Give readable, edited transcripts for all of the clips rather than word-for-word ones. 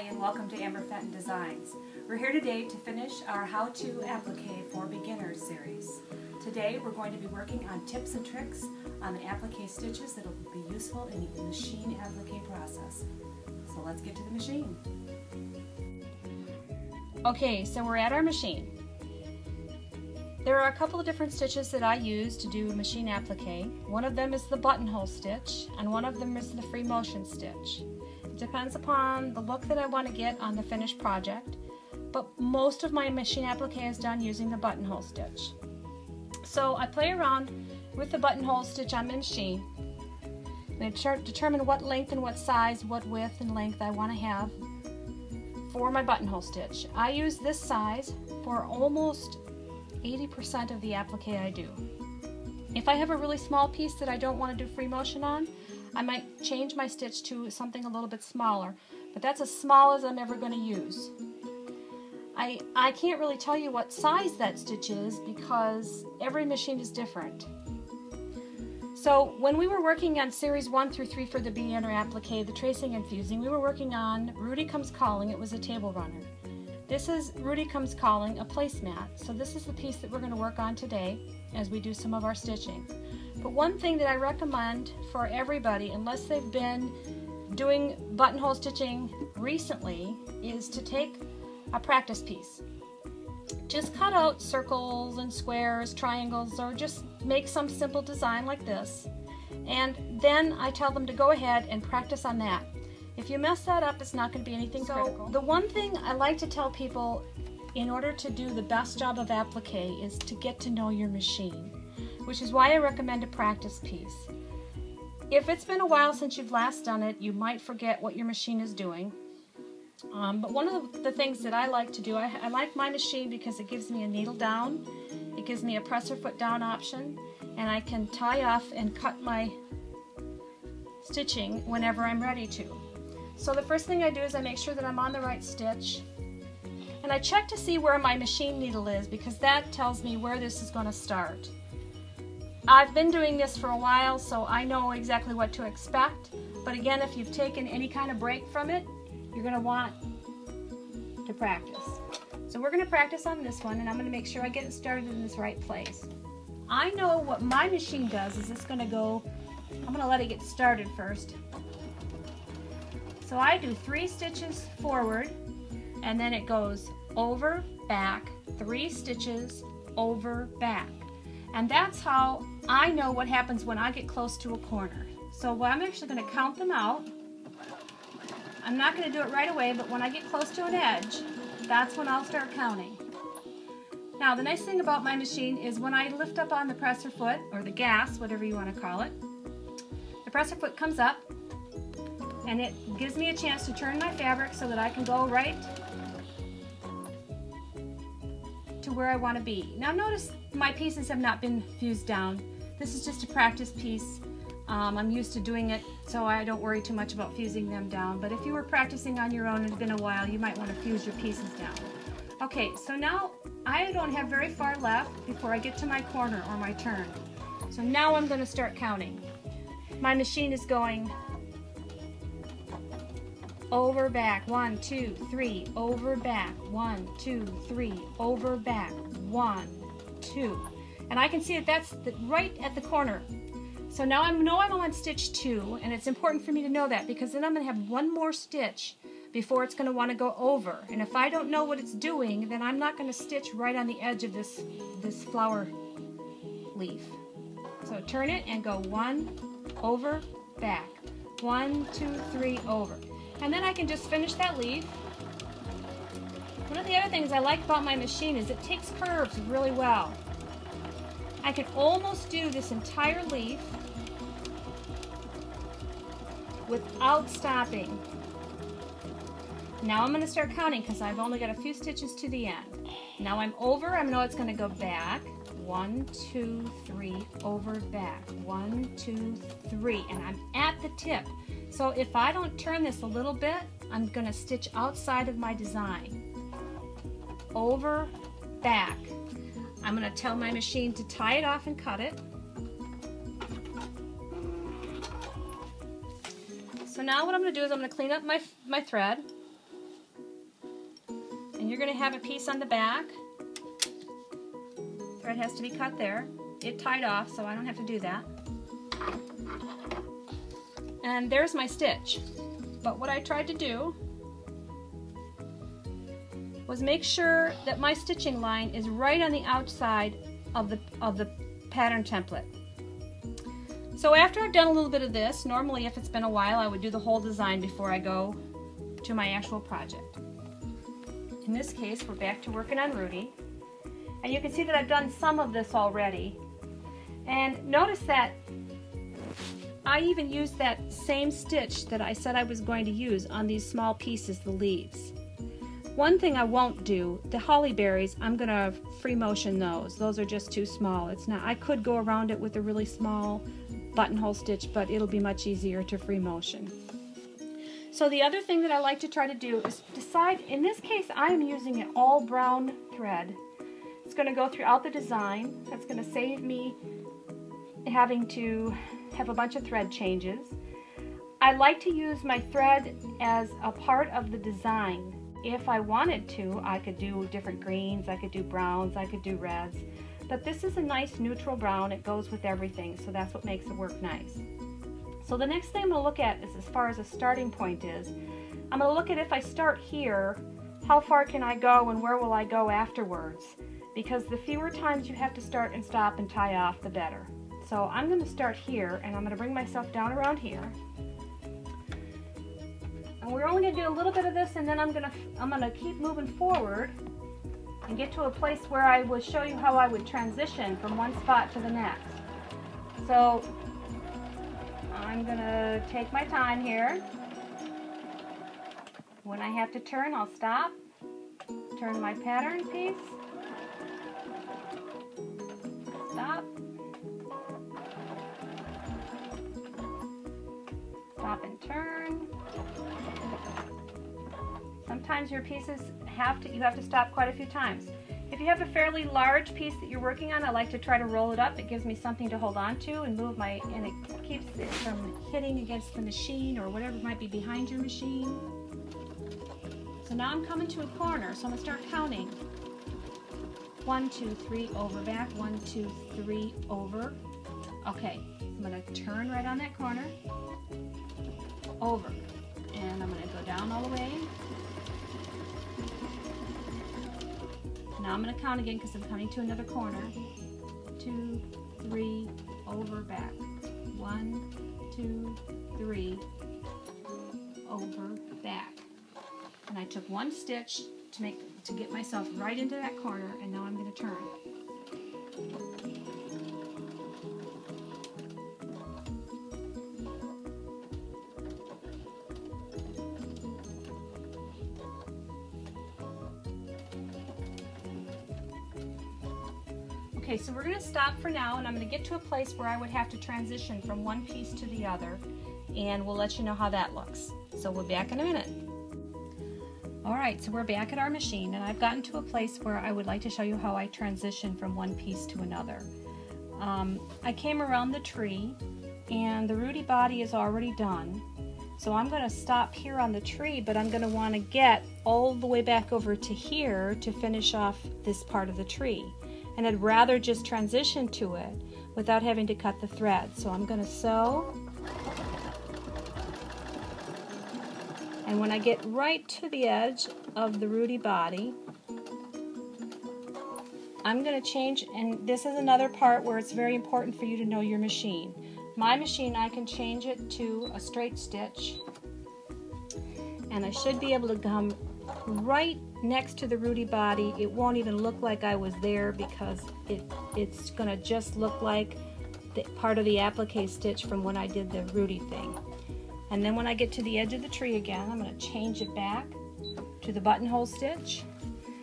and welcome to Amber Fenton Designs. We're here today to finish our How to Appliqué for Beginners series. Today we're going to be working on tips and tricks on the appliqué stitches that will be useful in the machine appliqué process. So let's get to the machine. Okay, so we're at our machine. There are a couple of different stitches that I use to do machine appliqué. One of them is the buttonhole stitch and one of them is the free motion stitch. It depends upon the look that I want to get on the finished project, but most of my machine appliqué is done using the buttonhole stitch. So I play around with the buttonhole stitch on my machine and I determine what length and what size, what width and length I want to have for my buttonhole stitch. I use this size for almost 80% of the appliqué I do. If I have a really small piece that I don't want to do free motion on, I might change my stitch to something a little bit smaller, but that's as small as I'm ever going to use. I can't really tell you what size that stitch is because every machine is different. So when we were working on series 1 through 3 for the beginner appliqué, the tracing and fusing, we were working on Rudy Comes Calling. It was a table runner. This is Rudy Comes Calling, a placemat. So this is the piece that we're going to work on today as we do some of our stitching. But one thing that I recommend for everybody, unless they've been doing buttonhole stitching recently, is to take a practice piece. Just cut out circles and squares, triangles, or just make some simple design like this. And then I tell them to go ahead and practice on that. If you mess that up, it's not going to be anything critical. The one thing I like to tell people in order to do the best job of appliqué is to get to know your machine, which is why I recommend a practice piece. If it's been a while since you've last done it, you might forget what your machine is doing. But one of the things that I like to do, I like my machine because it gives me a needle down, it gives me a presser foot down option, and I can tie off and cut my stitching whenever I'm ready to. So the first thing I do is I make sure that I'm on the right stitch, and I check to see where my machine needle is because that tells me where this is going to start. I've been doing this for a while, so I know exactly what to expect, but again, if you've taken any kind of break from it, you're going to want to practice. So we're going to practice on this one, and I'm going to make sure I get it started in this right place. I know what my machine does is it's going to go, I'm going to let it get started first. So I do 3 stitches forward, and then it goes over, back, 3 stitches, over, back. And that's how I know what happens when I get close to a corner. So I'm actually going to count them out. I'm not going to do it right away, but when I get close to an edge, that's when I'll start counting. Now the nice thing about my machine is when I lift up on the presser foot, or the gas, whatever you want to call it, the presser foot comes up, and it gives me a chance to turn my fabric so that I can go right to where I want to be. Now notice my pieces have not been fused down. This is just a practice piece. I'm used to doing it, so I don't worry too much about fusing them down. But if you were practicing on your own and it's been a while, you might want to fuse your pieces down. Okay, so now I don't have very far left before I get to my corner or my turn. So now I'm going to start counting. My machine is going over, back, 1, 2, 3, over, back, 1, 2, 3, over, back, 1, 2. And I can see that that's right at the corner. So now I know I'm on stitch 2, and it's important for me to know that because then I'm going to have one more stitch before it's going to want to go over. And if I don't know what it's doing, then I'm not going to stitch right on the edge of this flower leaf. So turn it and go 1, over, back, 1, 2, 3, over. And then I can just finish that leaf. One of the other things I like about my machine is it takes curves really well. I can almost do this entire leaf without stopping. Now I'm going to start counting because I've only got a few stitches to the end. Now I'm over, I know it's going to go back. 1, 2, 3, over, back. 1, 2, 3, and I'm at the tip. So if I don't turn this a little bit, I'm going to stitch outside of my design. Over, back. I'm going to tell my machine to tie it off and cut it. So now what I'm going to do is I'm going to clean up my thread. And you're going to have a piece on the back. Thread has to be cut there. It tied off, so I don't have to do that. And there's my stitch. But what I tried to do was make sure that my stitching line is right on the outside of the pattern template. So after I've done a little bit of this, normally if it's been a while I would do the whole design before I go to my actual project. In this case we're back to working on Rudy, and you can see that I've done some of this already, and notice that I even used that same stitch that I said I was going to use on these small pieces, the leaves. One thing I won't do, the holly berries, I'm going to free motion those. Those are just too small. It's not. I could go around it with a really small buttonhole stitch, but it'll be much easier to free motion. So the other thing that I like to try to do is decide, in this case I'm using an all brown thread. It's going to go throughout the design. That's going to save me having to have a bunch of thread changes. I like to use my thread as a part of the design. If I wanted to, I could do different greens, I could do browns, I could do reds, but this is a nice neutral brown. It goes with everything, so that's what makes it work nice. So the next thing I'm going to look at is, as far as a starting point is, I'm going to look at, if I start here, how far can I go and where will I go afterwards? Because the fewer times you have to start and stop and tie off, the better. So I'm going to start here, and I'm going to bring myself down around here. And we're only going to do a little bit of this, and then I'm gonna keep moving forward and get to a place where I will show you how I would transition from one spot to the next. So I'm going to take my time here. When I have to turn, I'll stop, turn my pattern piece, stop, stop and turn. Sometimes your pieces you have to stop quite a few times. If you have a fairly large piece that you're working on, I like to try to roll it up. It gives me something to hold on to and and it keeps it from hitting against the machine or whatever might be behind your machine. So now I'm coming to a corner, so I'm going to start counting. 1, 2, 3, over, back, 1, 2, 3, over. Okay, I'm going to turn right on that corner, over, and I'm going to go down all the way. Now I'm going to count again because I'm coming to another corner. 2, 3, over, back. 1, 2, 3, over, back. And I took one stitch to get myself right into that corner, and now I'm going to turn. Okay, so we're going to stop for now, and I'm going to get to a place where I would have to transition from one piece to the other, and we'll let you know how that looks. So we'll be back in a minute. Alright, so we're back at our machine, and I've gotten to a place where I would like to show you how I transition from one piece to another. I came around the tree, and the Rudy body is already done. So I'm going to stop here on the tree, but I'm going to want to get all the way back over to here to finish off this part of the tree. And I'd rather just transition to it without having to cut the thread. So I'm going to sew. And when I get right to the edge of the Rudy body, I'm going to change, and this is another part where it's very important for you to know your machine. My machine, I can change it to a straight stitch, and I should be able to come right next to the Rudy body. It won't even look like I was there because it's going to just look like the part of the applique stitch from when I did the Rudy thing. And then when I get to the edge of the tree again, I'm going to change it back to the buttonhole stitch.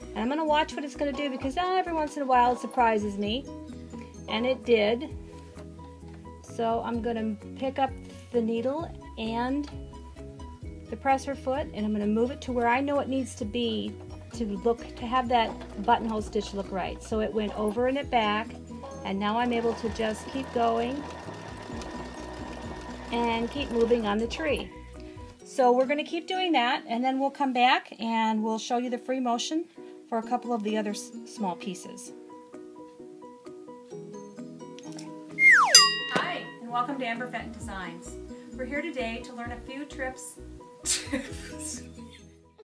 And I'm going to watch what it's going to do, because every once in a while it surprises me. And it did. So I'm going to pick up the needle and the presser foot, and I'm going to move it to where I know it needs to be to have that buttonhole stitch look right. So it went over and it back, and now I'm able to just keep going and keep moving on the tree. So we're going to keep doing that, and then we'll come back and we'll show you the free motion for a couple of the other small pieces. Okay. Hi, and welcome to Amber Fenton Designs. We're here today to learn a few tips